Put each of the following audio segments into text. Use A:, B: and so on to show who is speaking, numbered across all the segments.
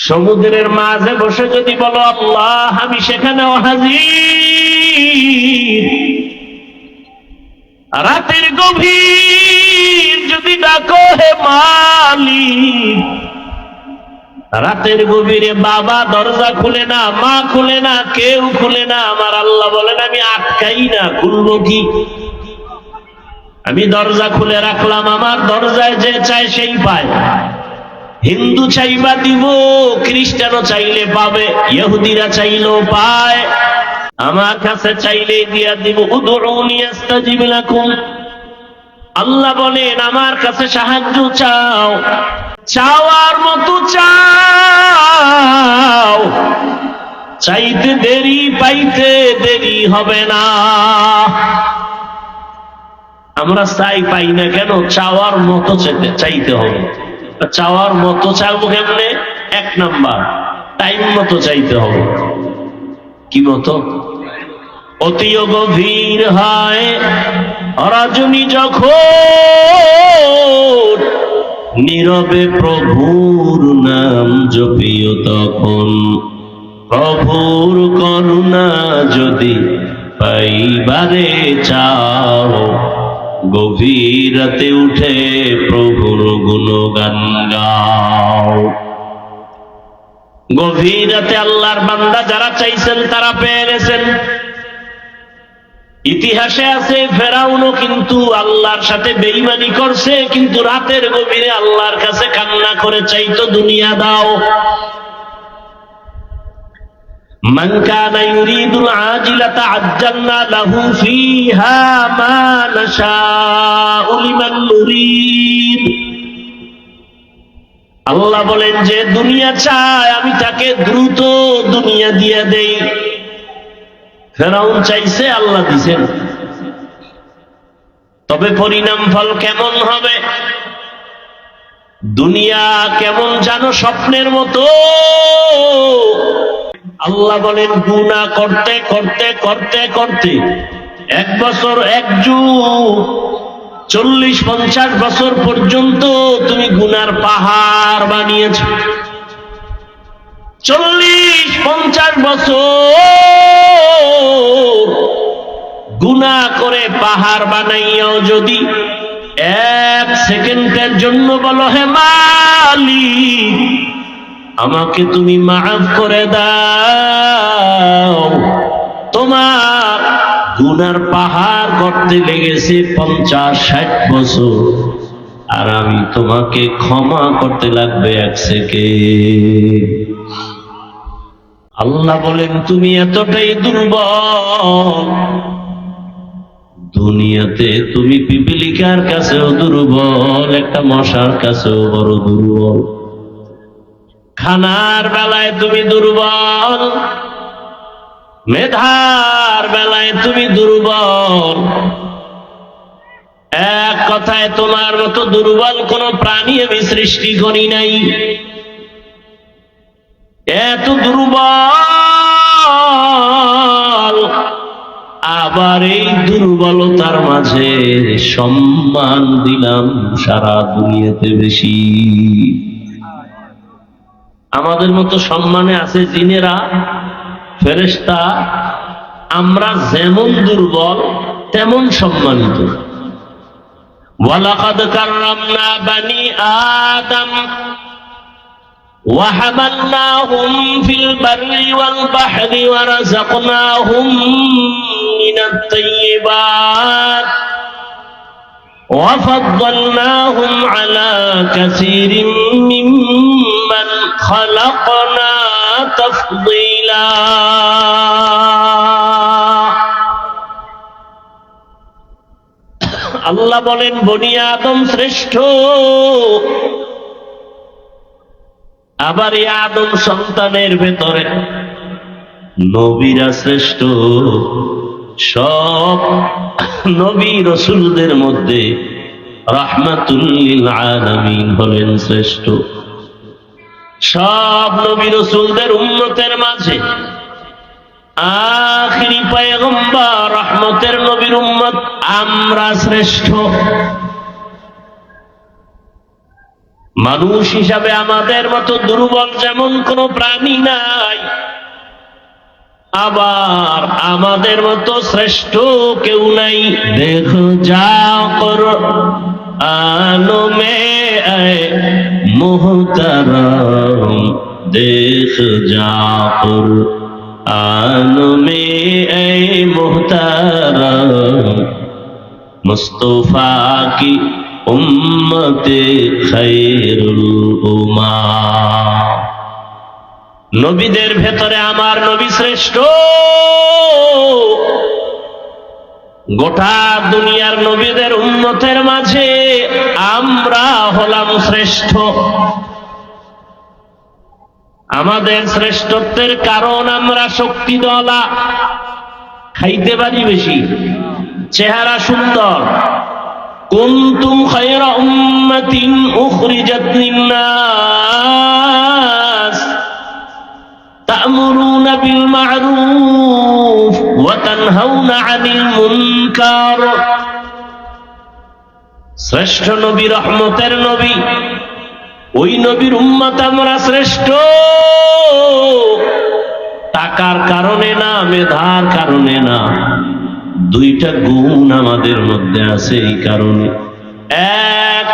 A: সমুদ্রের মাঝে বসে যদি বলো আল্লাহ, আমি সেখানেও হাজির। রাতের গভীর যদি ডাকো হে মালিক, রাতের গভীরে বাবা দরজা খুলে না, মা খুলে না, কেউ খুলে না, আমার আল্লাহ বলেন আমি আটকাই না, খুলবো কি? আমি দরজা খুলে রাখলাম, আমার দরজায় যে চায় সেই পায়। হিন্দু চাইবা দিব, খ্রিস্টানও চাইলে পাবে, ইহুদিরা চাইলেও পায়, আমার কাছে চাইলে দিয়া দিব। উদউনি আস্তাজিব লাকুম, আল্লাহ বলেন আমার কাছে সাহায্য চাও, চাওয়ার মতো চাও, চাইতে দেরি পাইতে দেরি হবে না। আমরা চাই পাই না কেন? চাওয়ার মতো চাইতে হবে। চাওয়ার মতো চাইবো কেমনে? এক নাম্বার, টাইম মতো চাইতে হবে। কি মতো? অতিও গভীর হয় রজনী যখন, নীরবে প্রভুর নাম জপিও তখন, প্রভুর করুণা যদি পাইবারে চাও, গভীর রাতে উঠে প্রভুর গুণগান গাও। গভীর রাতে আল্লাহর বান্দা যারা চাইছেন তারা পেয়ে গেছেন। ইতিহাসে আছে ফেরাউনও কিন্তু আল্লাহর সাথে বেঈমানি করছে, কিন্তু রাতের গভীরে আল্লাহর কাছে কান্না করে চাইতো দুনিয়া দাও। মান কানা ইউরিদুল আজিলাতা আজ্জালনা লাহু ফিহা মা নাশাউ লিমান নুরিদ। আল্লাহ বলেন যে দুনিয়া চায় আমি তাকে দ্রুত দুনিয়া দিয়ে দেই। ফেরাউন চাইছে, আল্লাহ দিছেন। তবে পরিণাম ফল কেমন হবে? দুনিয়া কেমন জানো? স্বপ্নের মতো। আল্লাহ বলেন গুনাহ করতে করতে করতে করতে 1 বছর 1 যুগ 40-50 বছর পর্যন্ত তুমি গুনার পাহাড় বানিয়েছ। 40-50 বছর গুনাহ করে পাহাড় বানাইয়াও যদি 1 সেকেন্ডের জন্য বলো হে মালিক আমাকে তুমি মাফ করে দাও, তোমার গুনার পাহাড় গড়তে লেগেছে 50-60 বছর, আর আমি তোমাকে ক্ষমা করতে লাগবে 1 সেকেন্ড। আল্লাহ বলেন তুমি এতটাই দুর্বল, দুনিয়াতে তুমি পিপিলিকার কাছেও দুর্বল, একটা মশার কাছেও বড় দুর্বল। খানার বেলায় তুমি দুর্বল, মেধার বেলায় তুমি দুর্বল। এক কথায় তোমার মতো দুর্বল কোন প্রাণী আমি সৃষ্টি করি নাই। এত দুর্বল, আবার এই দুর্বলতার মাঝে সম্মান দিলাম সারা দুনিয়াতে বেশি। আমাদের মতো সম্মানে আছে জিনেরা, ফেরেশতা। আমরা যেমন দুর্বল তেমন সম্মানিত। ওয়ালাকাদ কাররামনা বানি আদম ওয়া হামালনাহুম ফিল বাররি ওয়াল বাহরি ওয়া রাযাকনাহুম মিনাত তাইয়্যিবাত ওয়া ফাদ্দালনাহুম আলা কাসীরিম মিম্মান খালাকনা তাফদীলা। আল্লাহ বলেন বনি আদম শ্রেষ্ঠ, আবার এই আদম সন্তানের ভেতরে নবীরা শ্রেষ্ঠ। সব নবী রাসূলদের মধ্যে রাহমাতুল লিল আলামিন হলেন শ্রেষ্ঠ। সব নবী রাসূলদের উম্মতের মাঝে আখিরি পয়গম্বর রহমতের নবীর উম্মত আমরা শ্রেষ্ঠ। মানুষ হিসাবে আমাদের মতো দুর্বল যেমন কোনো প্রাণী নাই, আবার আমাদের মতো শ্রেষ্ঠ কেউ নাই। দেখো যাও কুরআন মে এ মুহতারাম, দেখ যাও কুরআন মে এ মুহতারাম, মুস্তাফা কি উম্মতে খায়রুল উম্মাহ। নবীদের ভেতরে আমার নবী শ্রেষ্ঠ, গোটা দুনিয়ার নবীদের উম্মতের মাঝে আমরা হলাম শ্রেষ্ঠ। আমাদের শ্রেষ্ঠত্বের কারণ আমরা শক্তিওয়ালা, খাইতে পারি বেশি, চেহারা সুন্দর। কুনতুম খায়রা উম্মাতিন উখরিজাত লিন-নাস তা'মুরুনা বিল মা'রুফ ওয়া তানহাউনা আনিল মুনকার। শ্রেষ্ঠ নবী, রহমতের নবী, ওই নবীর উম্মত আমরা শ্রেষ্ঠ। টাকার কারণে না, মেধার কারণে না, দুইটা গুণ আমাদের মধ্যে আছে এই কারণে। এক,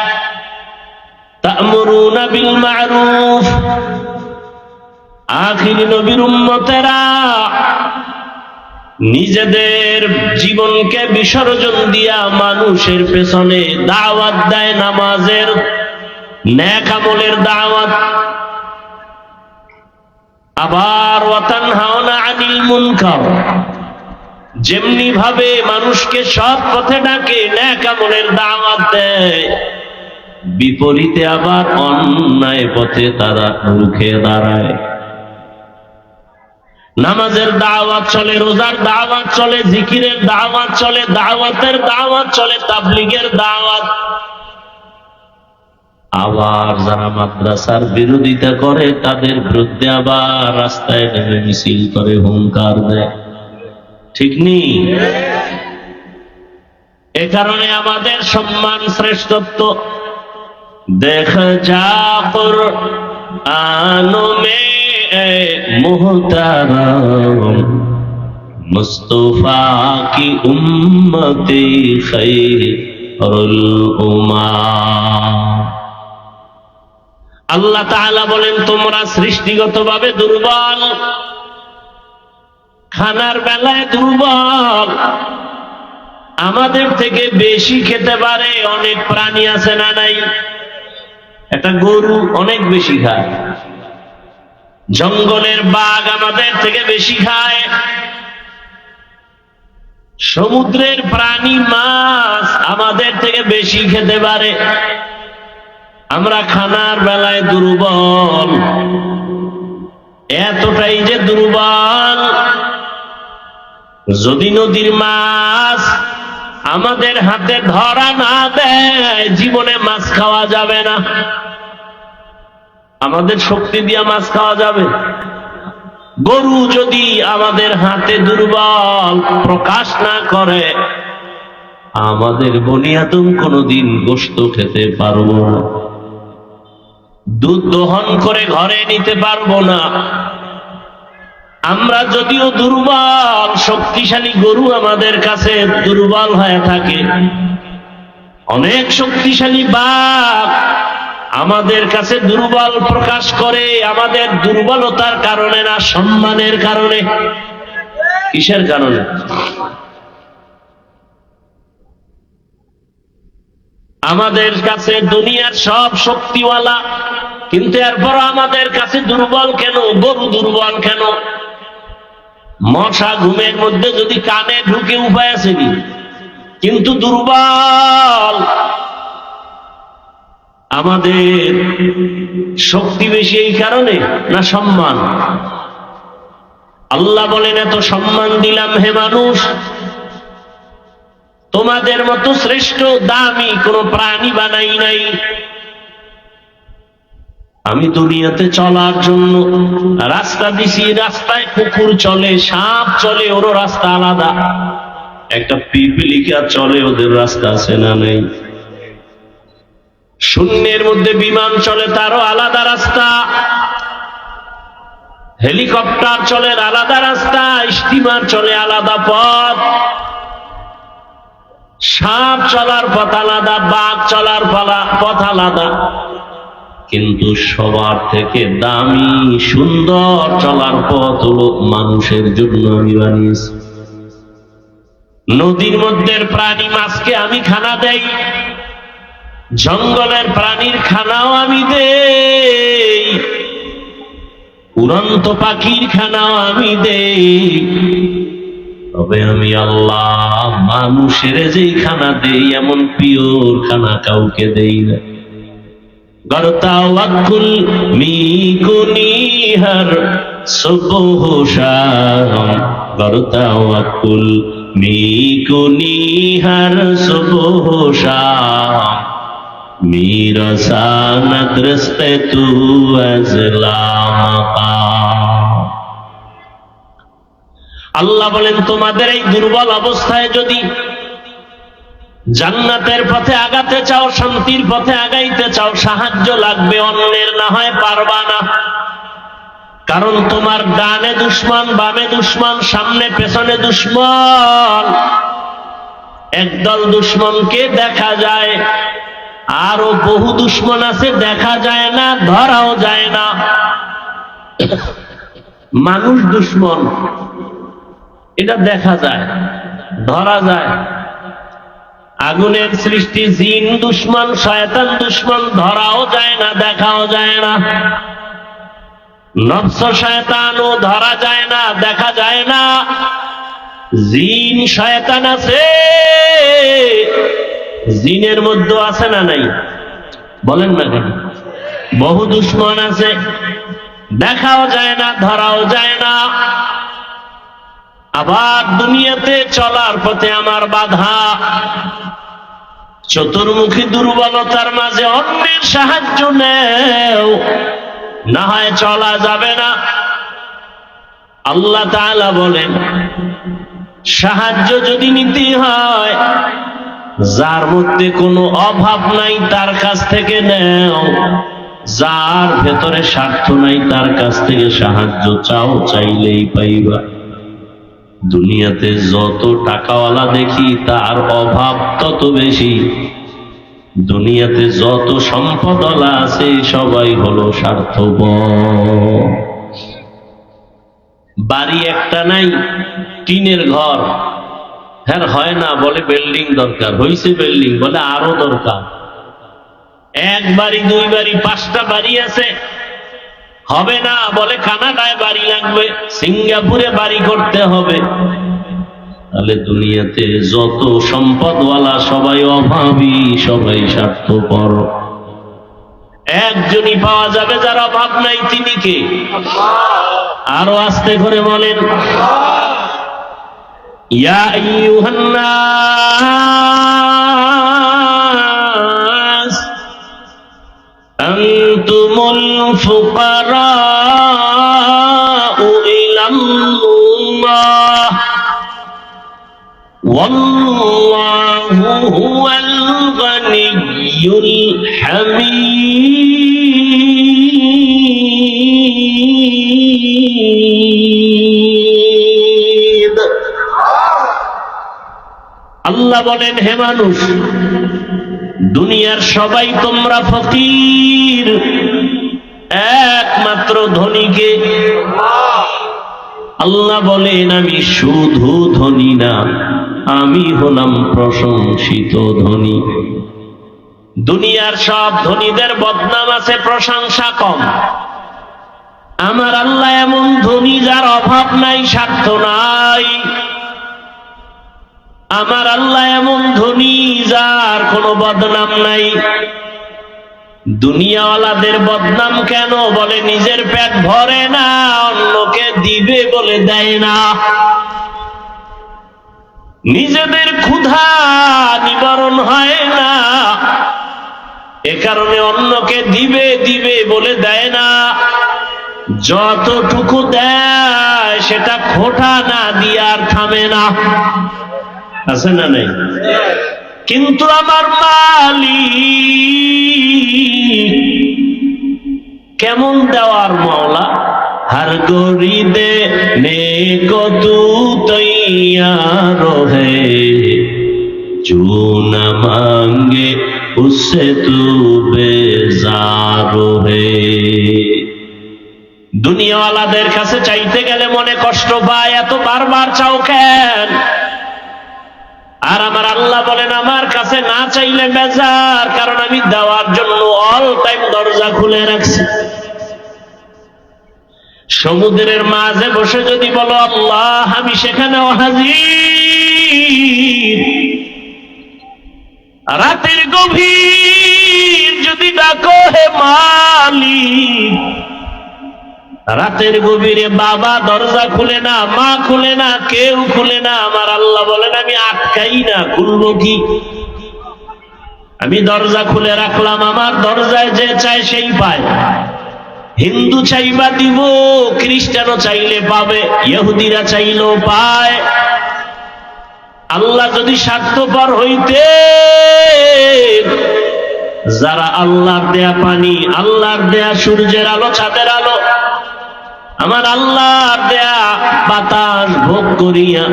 A: তা'মুরুনা বিল মা'রুফ, আখিরি নবীর উম্মতেরা নিজেদের জীবনকে বিসর্জন দিয়া মানুষের পেছনে দাওয়াত দেয়, নামাজের, নেক আমলের দাওয়াত। আবার ওয়া তানহাউনা আনিল মুনকার, যেমনি ভাবে মানুষকে সৎ পথে ডাকে, নেক আমলের দাওয়াত দেয়, বিপরীতে আবার অন্যায় পথে তারা রুখে দাঁড়ায়। নামাজের দাওয়াত চলে, রোজার দাওয়াত চলে, জিকিরের দাওয়াত চলে, দাওয়াতের দাওয়াত চলে, তাবলীগের দাওয়াত। আবার যারা মাদ্রাসার বিরোধিতা করে তাদের বিরুদ্ধে আবার রাস্তায় নেমে মিছিল করে, হুঙ্কার দেয়। ঠিক নেই? এ কারণে আমাদের সম্মান, শ্রেষ্ঠত্ব। দেখ যা কুরআন মে এ মুহতারাম, মুস্তাফা কি উম্মতে খায়রুল উম্মাহ। আল্লাহ তাআলা বলেন, তোমরা সৃষ্টিগতভাবে দুর্বল, খানার বেলায় দুর্বল। আমাদের থেকে বেশি খেতে পারে অনেক প্রাণী আছে না নাই? একটা গরু অনেক বেশি খায়, জঙ্গলের বাঘ আমাদের থেকে বেশি খায়, সমুদ্রের প্রাণী মাছ আমাদের থেকে বেশি খেতে পারে। আমরা খানার বেলায় দুর্বল, এতটাই যে দুর্বল, যদি নদীর মাছ আমাদের হাতে ধরা না দেয়, জীবনে মাছ খাওয়া যাবে না। আমাদের শক্তি দিয়া মাছ খাওয়া যাবে? গরু যদি আমাদের হাতে দুর্বল প্রকাশ না করে, আমাদের বনি আদম কোনদিন গোশত খেতে পারবো না, দুধ দহন করে ঘরে নিতে পারবো না। আমরা যদিও দুর্বল, শক্তিশালী গরু আমাদের কাছে দুর্বল হয়ে থাকে, অনেক শক্তিশালী বাঘ আমাদের কাছে দুর্বল প্রকাশ করে, আমাদের দুর্বলতার কারণে না, সম্মানের কারণে। কিসের কারণে? আমাদের কাছে দুনিয়ার সব শক্তিওয়ালা, কিন্তু এরপর আমাদের কাছে দুর্বল কেন? গরু দুর্বল কেন? মশা ঘুমের মধ্যে যদি কানে ঢুকে উপায় আসেনি, কিন্তু দুর্বল। আমাদের শক্তি বেশি এই কারণে না সম্মান? আল্লাহ বলেন, এত সম্মান দিলাম হে মানুষ, তোমাদের মতো শ্রেষ্ঠ দামি কোন প্রাণী বানাই নাই। আমি দুনিয়াতে চলার জন্য রাস্তা দিছি, রাস্তায় কুকুর চলে, সাপ চলে, ওরও রাস্তা আলাদা। একটা পিপিলিকা চলে, ওদের রাস্তা আছে না নেই? শূন্যের মধ্যে বিমান চলে, তারও আলাদা রাস্তা, হেলিকপ্টার চলে আলাদা রাস্তা, স্টিমার চলে আলাদা পথ, সাপ চলার পথ আলাদা, বাঘ চলার পথ আলাদা। কিন্তু সবার থেকে দামি সুন্দর চলার পথ হলো মানুষের জন্য আমি বানিয়েছি। নদীর মধ্যে প্রাণী মাছকে আমি খানা দেই, জঙ্গলের প্রাণীর খানাও আমি দেই, উড়ন্ত পাখির খানাও আমি দেই। তবে আমি আল্লাহ মানুষের যেই খানা দেই এমন পিওর খানা কাউকে দেই না। গরতাওয়াক্কুল মিকুনি হর সুবহ শাম, গরতাওয়াক্কুল মিকুনি হর সুবহ শাম, মেরা সানত রস্তে তু আজলামা। আল্লাহ বলেন, তোমাদের এই দুর্বল অবস্থায় যদি জান্নাতের পথে আগাতে চাও, শান্তির পথে আগাইতে চাও, সাহায্য লাগবে, অন্যের না হয় পারবা না। কারণ তোমার ডানে দুশমন, বামে দুশমন, সামনে পেছনে দুশমন। একদল দুশমনকে দেখা যায়, আরো বহু দুশমন আছে দেখা যায় না, ধরাও যায় না। মানুষ দুশমন এটা দেখা যায়, ধরা যায়। আগুনের সৃষ্টি জিন দুশমন, শয়তান দুশমন, ধরাও যায় না, দেখাও যায় না। নফস শয়তানও ধরা যায় না, দেখা যায় না। জিন শয়তান আছে, জিনের মধ্যে আছে না নাই? বলেন না কেন? বহু দুশমন আছে, দেখাও যায় না, ধরাও যায় না। আবার দুনিয়াতে চলার পথে আমার বাধা, চতুর্মুখী দুর্বলতার মাঝে অন্যের সাহায্য নেও, না হয় চলা যাবে না। আল্লাহ তাআলা বলেন, সাহায্য যদি নিতে হয়, যার মধ্যে কোনো অভাব নাই তার কাছ থেকে নেও, যার ভেতরে স্বার্থ নাই তার কাছ থেকে সাহায্য চাও, চাইলেই পাইবা। দুনিয়াতে যত টাকাওয়ালা দেখি তার অভাব তত বেশি, দুনিয়াতে যত সম্পদওয়ালা আছে সবাই হলো স্বার্থপর। বাড়ি একটা নাই, টিনের ঘর, হ্যাঁ হয় না, বলে বিল্ডিং দরকার, হইছে বিল্ডিং, বলে আরো দরকার। এক বাড়ি, দুই বাড়ি, 5টা বাড়ি আছে, হবে না, বলে কানাডায় বাড়ি লাগবে, সিঙ্গাপুরে বাড়ি করতে হবে। তাহলে দুনিয়াতে যত সম্পদওয়ালা সবাই অভাবী, সবাই স্বার্থপর। একজনই পাওয়া যাবে যার অভাব নাই, তিনি কে? আরো আস্তে করে বলেন, ইয়া আইয়ুহান নাস আনতুমুল ফুকারাউ ইলাল্লাহ ওয়াল্লাহু হুয়াল গনিয়্যুল হামিদ। আল্লাহ বলেন, হে মানুষ, দুনিয়ার সবাই তোমরা ফকির, একমাত্র ধনীকে আল্লাহ বলেন, আমি শুধু ধনী না, আমি হলাম প্রশংসিত ধনী। দুনিয়ার সব ধনীদের বদনাম আছে, প্রশংসা কম। আমার আল্লাহ এমন ধনী যার অভাব নাই, স্বার্থ নাই। আমার আল্লাহ এমন ধনী যার কোনো বদনাম নাই। দুনিয়াওয়ালাদের বদনাম কেন? বলে নিজের পেট ভরে না, অন্যকে দিবে বলে দেয় না। নিজেদের ক্ষুধা নিবারণ হয় না, এ কারণে অন্যকে দিবে দিবে বলে দেয় না। যতটুকু দেয় সেটা খোঁটা না দিয়ে আর থামে না। আছে না নাই? কিন্তু আমার মালিক কেমন দেওয়ার মওলা, हर गोरी देने को तू तैयार है, जो न मांगे उससे तू बेजार है। দুনিয়াওয়ালাদের কাছে চাইতে গেলে মনে কষ্ট পায়, এত বারবার চাও কেন? আর আমার আল্লাহ বলেন আমার কাছে না চাইলে বেজার, কারণ আমি দেওয়ার জন্য অল টাইম দরজা খুলে রাখছি। সমুদ্রের মাঝে বসে যদি বলো আল্লাহ, আমি সেখানেও হাজির। রাতের গভীর যদি ডাকো হে মালিক, রাতের গভীরে বাবা দরজা খুলে না, মা খুলে না, কেউ খুলে না, আমার আল্লাহ বলেন আমি আটকাই না, খুলবো কি? আমি দরজা খুলে রাখলাম, আমার দরজায় যে চায় সেই পায়। হিন্দু চাইবা দিব, খ্রিস্টানও চাইলে পাবে, ইহুদিরা চাইলেও পায়। আল্লাহ যদি স্বার্থপর হইতে, যারা আল্লাহর দেয়া পানি, আল্লাহর দেয়া সূর্যের আলো, চাঁদের আলো, আমার আল্লাহর দেয়া বাতাস ভোগ করিয়া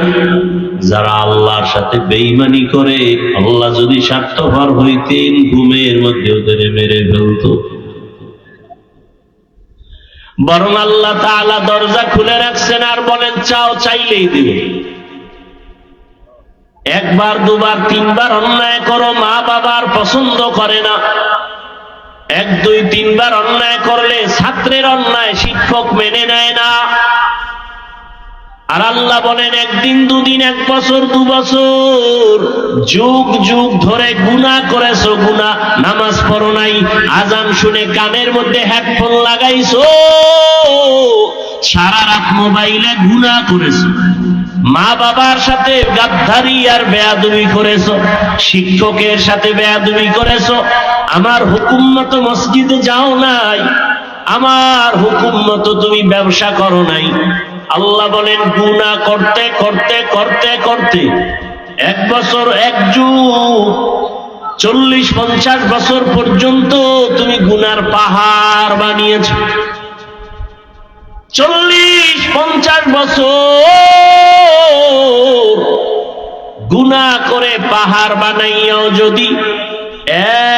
A: যারা আল্লাহর সাথে বেঈমানি করে, আল্লাহ যদি স্বার্থপর হইতেন ঘুমের মধ্যে ওদের মেরে ফেলতো। বরং আল্লাহ তাআলা দরজা খুলে রাখছেন আর বলেন চাও, চাইলেই দিবে। একবার দুবার তিনবার অন্যায় করো, মা বাবার পছন্দ করে না। এক দুই তিনবার অন্যায় করলে ছাত্রের অন্যায় শিক্ষক মেনে নেয় না। আর আল্লাহ বলেন একদিন দুদিন, এক বছর দু বছর, যুগ যুগ ধরে গুনাহ করেছো, গুনাহ, নামাজ পড়ো নাই, আজান শুনে কানের মধ্যে হেডফোন লাগাইছো, সারা রাত মোবাইলে গুনাহ করেছো, মা বাবার সাথে গাদ্দারি আর বেয়াদবি করেছো, শিক্ষকের সাথে বেয়াদবি করেছো, আমার হুকুম মতো মসজিদে যাও নাই, আমার হুকুম মতো তুমি ব্যবসা করো নাই। আল্লাহ বলেন গুনাহ করতে করতে করতে করতে এক বছর, এক যুগ, 40-50 বছর পর্যন্ত তুমি গুনার পাহাড় বানিয়েছ। 40-50 বছর গুনাহ করে পাহাড় বানাইয়াও যদি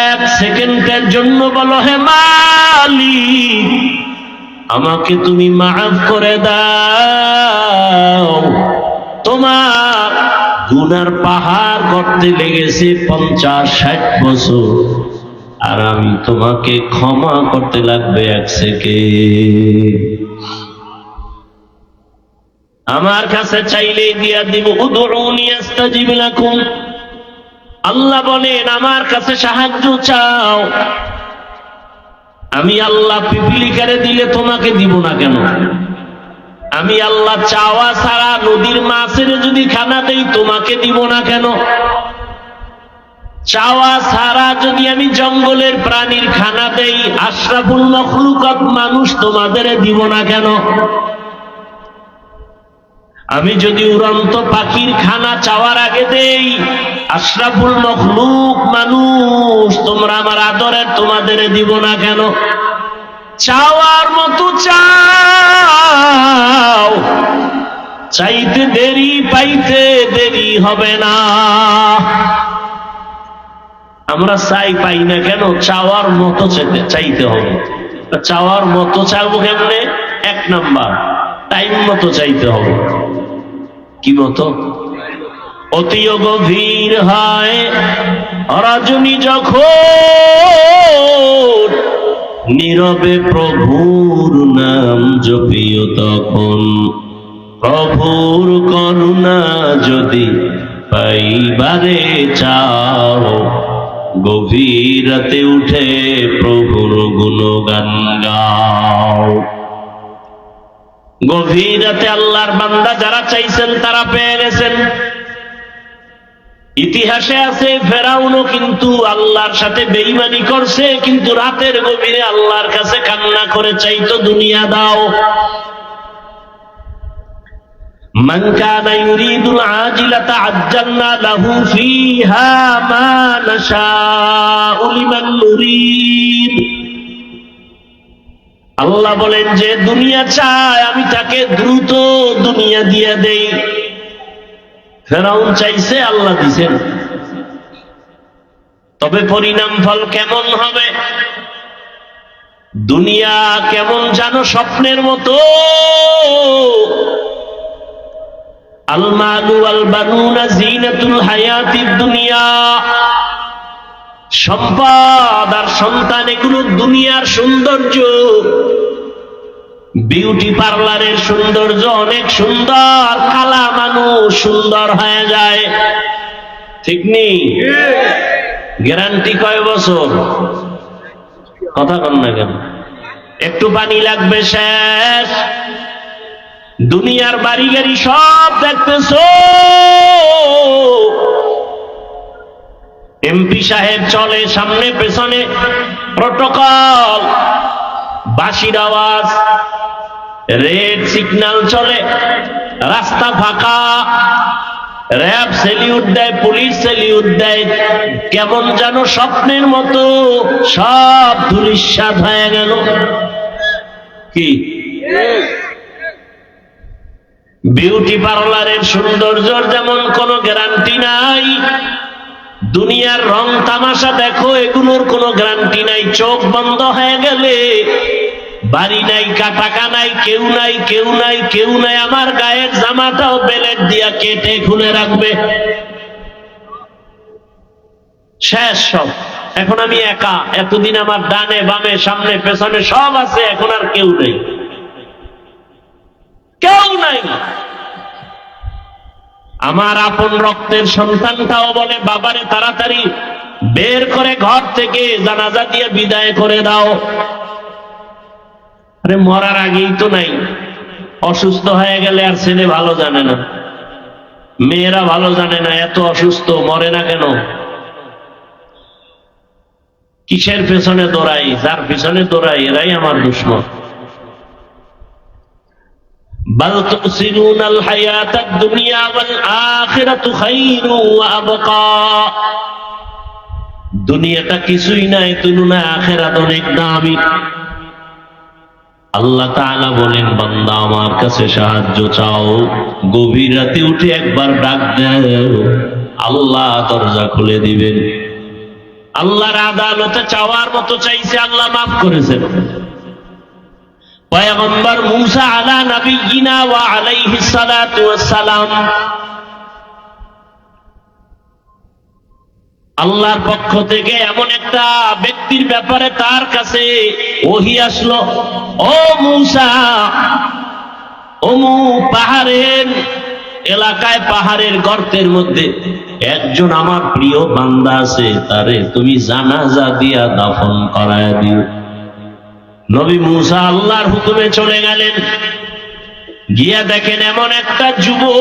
A: এক সেকেন্ডের জন্য বলো হে মালিক আমাকে তুমি মাফ করে দাও, তোমার গুনার পাহাড় করতে লেগেছে 50-60 বছর, আর আমি তোমাকে ক্ষমা করতে লাগবে 1 সেকেন্ড। আমার কাছে চাইলেই দিয়া দিব। উদউনি আস্তাজিব লাকুম, আল্লাহ বলেন আমার কাছে সাহায্য চাও, আমি আল্লাহ পিপিলিকারে দিলে তোমাকে দিব না কেন? আমি আল্লাহ চাওয়া ছাড়া নদীর মাছের যদি খানা দেই তোমাকে দিব না কেন? চাওয়া ছাড়া যদি আমি জঙ্গলের প্রাণীর খানা দেই, আশরাফুল মখলুকাত মানুষ, তোমাদের দিব না কেন? আমি যদি উড়ন্ত পাখির খানা চাওয়ার আগে দেই, আশরাফুল মখলুক মানুষ, তোমরা আমার আদরের, তোমাদের দিব না কেন? চাওয়ার মতো চাও, চাইতে দেরি পাইতে দেরি হবে না। আমরা চাই পাই না কেন? চাওয়ার মতো চাইতে হবে। চাওয়ার মতো চাইবো কেমনে? 1 নাম্বার, টাইম মতো চাইতে হবে। কি মতো? অতিও গভীর হয় রজনী যখন, নীরবে প্রভুর নাম জপিও তখন, প্রভুর করুণা যদি পাইবারে চাও, গভীর রাতে উঠে প্রভুর গুণগান গাও। গভীর রাতে আল্লাহর বান্দা যারা চাইছেন তারা পেয়ে গেছেন। ইতিহাসে আছে ফেরাউনও কিন্তু আল্লাহর সাথে বেঈমানি করছে, কিন্তু রাতের গভীরে আল্লাহর কাছে কান্না করে চাইতো দুনিয়া দাও। মান কানা ইউরিদুল আজিলাতা আজ্জালনা লাহু ফিহা মা নাশাউ লিমান নুরিদ। আল্লাহ বলেন যে দুনিয়া চায় আমি তাকে দ্রুত দুনিয়া দিয়ে দেই। ফেরাউন চাইছে, আল্লাহ দিছেন। তবে পরিণাম ফল কেমন হবে? দুনিয়া কেমন জানো স্বপ্নের মতো। আল মালু ওয়াল বানুনা জিনাতুল হায়াতিদ দুনিয়া। সম্পদ আর সন্তান এগুলো দুনিয়ার সৌন্দর্য। বিউটি পার্লারের সৌন্দর্য অনেক সুন্দর, কালা মানুষ সুন্দর হয়ে যায়, ঠিক নেই? গ্যারান্টি কয় বছর? কথা কন না কেন? একটু পানি লাগবে, শেষ। দুনিয়ার বাড়ি গাড়ি সব দেখতেছো, এমপি সাহেব চলে সামনে পেছনে, প্রটোকল, বাঁশির আওয়াজ, রেড সিগন্যাল চলে, রাস্তা ফাঁকা, র‍্যাব সেলিউট দেয়, পুলিশ সেলিউট দেয়। কেমন যেন স্বপ্নের মতো সব ধূলিসাৎ হয়ে গেল। কি বিউটি পার্লারের সৌন্দর্যের যেমন কোনো গ্যারান্টি নাই, দুনিয়ার রং তামাশা দেখো, এগুলোর কোনো গ্যারান্টি নাই। চোখ বন্ধ হয়ে গেলে বাড়ি নাই, টাকা নাই, কেউ নাই, কেউ নাই, কেউ নাই। আমার গায়ের জামাটাও বেলেট দিয়া কেটে খুলে রাখবে, শেষ সব। এখন আমি একা, এতদিন আমার ডানে বামে সামনে পেছনে সব আছে, এখন আর কেউ নেই, কেউ নাই। আমার আপন রক্তের সন্তানটাও বলে বাবারে তাড়াতাড়ি বের করে ঘর থেকে জানাজা দিয়ে বিদায় করে দাও। আরে মরার আগেই তো নাই। অসুস্থ হয়ে গেলে আর ছেলে ভালো জানে না, মেয়েরা ভালো জানে না, এত অসুস্থ মরে না কেন? কিসের পেছনে দৌড়াই? যার পেছনে দৌড়াই এরাই আমার দুশমন। বাল তুসিরুনাল হায়াতাদ দুনিয়া ওয়াল আখিরাতু খায়রু ওয়া আবকা। দুনিয়াটা কিছুই নাই, তুলনায় আখিরাত অনেক দামি। আল্লাহ তাআলা বলেন, বান্দা আমার কাছে সাহায্য চাও, গভীর রাতে উঠে একবার ডাক দাও, আল্লাহ দরজা খুলে দিবেন। আল্লাহর আদালতে চাওয়ার মতো চাইছে, আল্লাহ মাফ করেছেন। পয়গম্বর মূসা আলা নবিয়িনা ওয়া আলাইহিস সালাতু ওয়াস সালাম, আল্লাহর পক্ষ থেকে এমন একটা ব্যক্তির ব্যাপারে তার কাছে ওহী আসলো, ও মূসা, অমুক পাহাড়ের এলাকায়, পাহাড়ের গর্তের মধ্যে একজন আমার প্রিয় বান্দা আছে, তারে তুমি জানাজা দিয়া দাফন করায় দিও। নবী মূসা আল্লাহর হুকুমে চলে গেলেন, গিয়া দেখেন এমন একটা যুবক,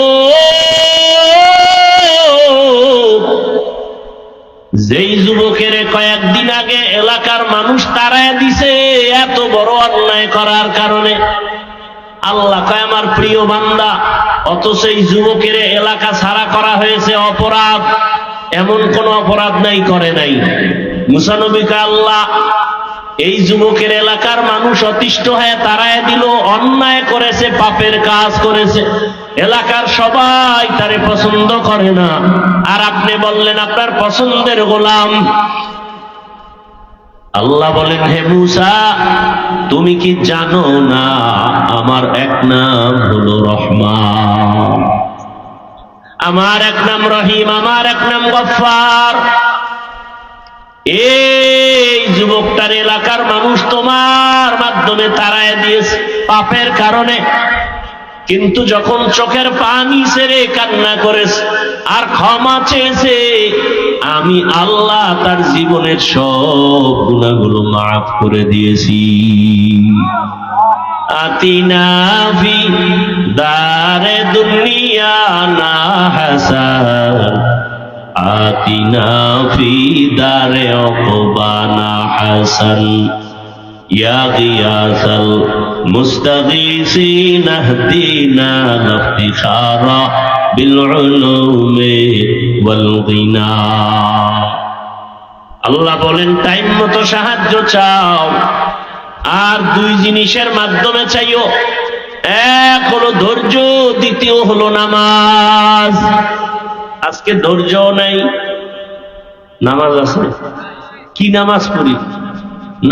A: যেই যুবকের কয়েকদিন আগে এলাকার মানুষ তাড়ায় দিছে এত বড় অন্যায় করার কারণে। আল্লাহ কয় আমার প্রিয় বান্দা, অথচ এই যুবকের এলাকা ছাড়া করা হয়েছে অপরাধ, এমন কোন অপরাধ নাই, করে নাই। মূসা নবীকে আল্লাহ এই যুবকের এলাকার মানুষ অতিষ্ঠ হয়ে তাড়ায় দিল, অন্যায় করেছে, পাপের কাজ করেছে, এলাকার সবাই তারে পছন্দ করে না, আর আপনি বললেন আপনার পছন্দের গোলাম। আল্লাহ বলেন, হে মূসা, তুমি কি জানো না আমার এক নাম হলো রহমান, আমার এক নাম রহিম, আমার এক নাম গফফার। এই যুবকটার এলাকার মানুষ তোমার মাধ্যমে তাড়ায় দিয়েছে পাপের কারণে, কিন্তু যখন চোখের পানি ছেড়ে কান্না করেছে আর ক্ষমা চেয়েছে, আমি আল্লাহ তার জীবনের সব গুনাহগুলো মাফ করে দিয়েছি। আতিনা ফি দারে দুনিয়া না হাসান, আতিনা ফি দারে উকবা না হাসান, ইয়া গিয়াসাল মুস্তাগীসিন আহদিনা ইফতিখারা বিল উলুমি ওয়াল গিনা। আল্লাহ বলেন টাইম মতো সাহায্য চাও, আর দুই জিনিসের মাধ্যমে চাইও। এক হলো ধৈর্য, দ্বিতীয় হলো নামাজ। আজকে ধৈর্য নাই, নামাজ আছে। কি নামাজ পড়ি?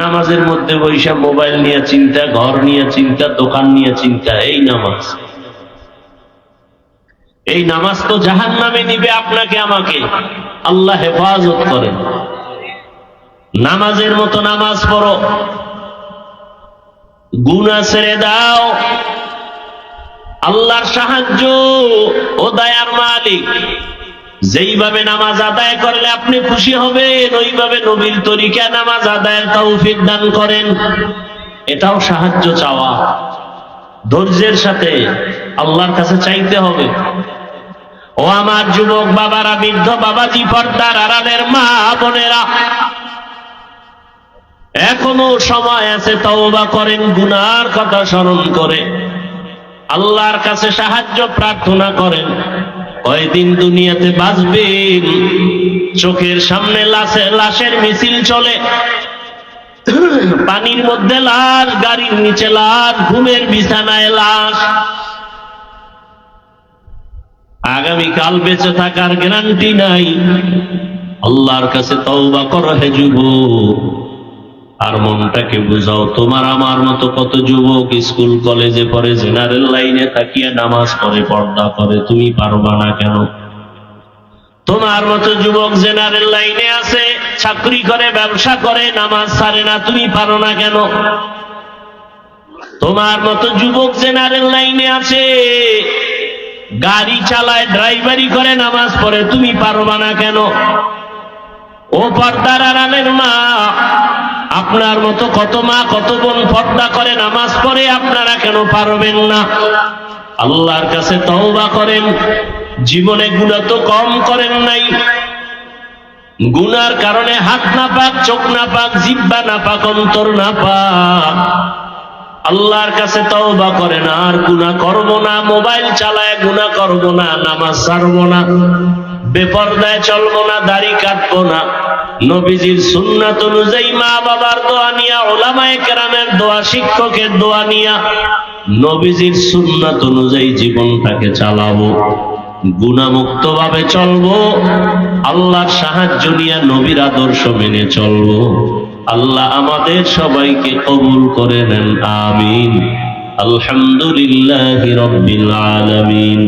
A: নামাজের মধ্যে বৈশা মোবাইল নিয়ে চিন্তা, ঘর নিয়ে চিন্তা, দোকান নিয়ে চিন্তা। এই নামাজ, এই নামাজ তো জাহান্নামে নিবে আপনাকে আমাকে। আল্লাহ হেফাজত করেন। নামাজের মতো নামাজ পড়ো, গুনাহ ছেড়ে দাও। আল্লাহর সাহায্য ও দয়ার মালিক। যেইভাবে নামাজ আদায় করলে আপনি খুশি হবেন, ওইভাবে নবীর তরিকা নামাজ আদায়ের তৌফিক দান করেন। এটাও সাহায্য চাওয়া, ধৈর্যের সাথে আল্লাহর কাছে চাইতে হবে। ও আমার যুবক বাবারা, বৃদ্ধ বাবাজি, পর্দার আড়ালের মা বোনেরা, এখনো সময় আছে, তওবা করেন, গুনার কথা স্মরণ করে আল্লাহর কাছে সাহায্য প্রার্থনা করেন। কয়দিন দুনিয়াতে বাঁচবেন? চোখের সামনে লাশের মিছিল চলে, পানির মধ্যে লাশ, গাড়ির নিচে লাশ, ঘুমের বিছানায় লাশ। আগামীকাল বেঁচে থাকার গ্যারান্টি নাই। আল্লাহর কাছে তওবা করো হে যুবক, আর মনটাকে বুঝাও। তোমার আমার মতো কত যুবক স্কুল কলেজে পড়ে, জেনারেল লাইনে থাকিয়া নামাজ পড়ে, পর্দা করে। তুমি পারবা না কেন? তোমার মতো যুবক জেনারেল লাইনে আছে, চাকরি করে, ব্যবসা করে, নামাজ ছাড়ে না। তুমি পারো না কেন? তোমার মতো যুবক জেনারেল লাইনে আছে, গাড়ি চালায়, ড্রাইভারি করে, নামাজ পড়ে। তুমি পারবা না কেন? ও পর্দার আড়ালের মা, আপনার মতো কত মা, কত বোন পর্দা করে, নামাজ পড়ে, আপনারা কেন পারবেন না? আল্লাহর কাছে তওবা করেন। জীবনে গুনাহ তো কম করেন নাই। গুনার কারণে হাত না পাক, চোখ না পাক, জিহ্বা না পাক, অন্তর না পাক। আল্লাহর কাছে তওবা করেন, আর গুনাহ করব না, মোবাইল চালায় গুনাহ করব না, নামাজ ছাড়ব না, বেপরদায় চলবো না, দাড়ি কাটবো না, নবীজির সুন্নাত অনুযায়ী মা বাবার দোয়া নিয়া, উলামায়ে কেরামের দোয়া, শিক্ষকের দোয়া নিয়া নবীজির সুন্নাত অনুযায়ী জীবনটাকে চালাবো, গুনাহমুক্ত ভাবে চলবো, আল্লাহর সাহায্য নিয়ে নবীর আদর্শ মেনে চলবো। আল্লাহ আমাদের সবাইকে কবুল করে নেন, আমিন। আলহামদুলিল্লাহি রাব্বিল আলামিন।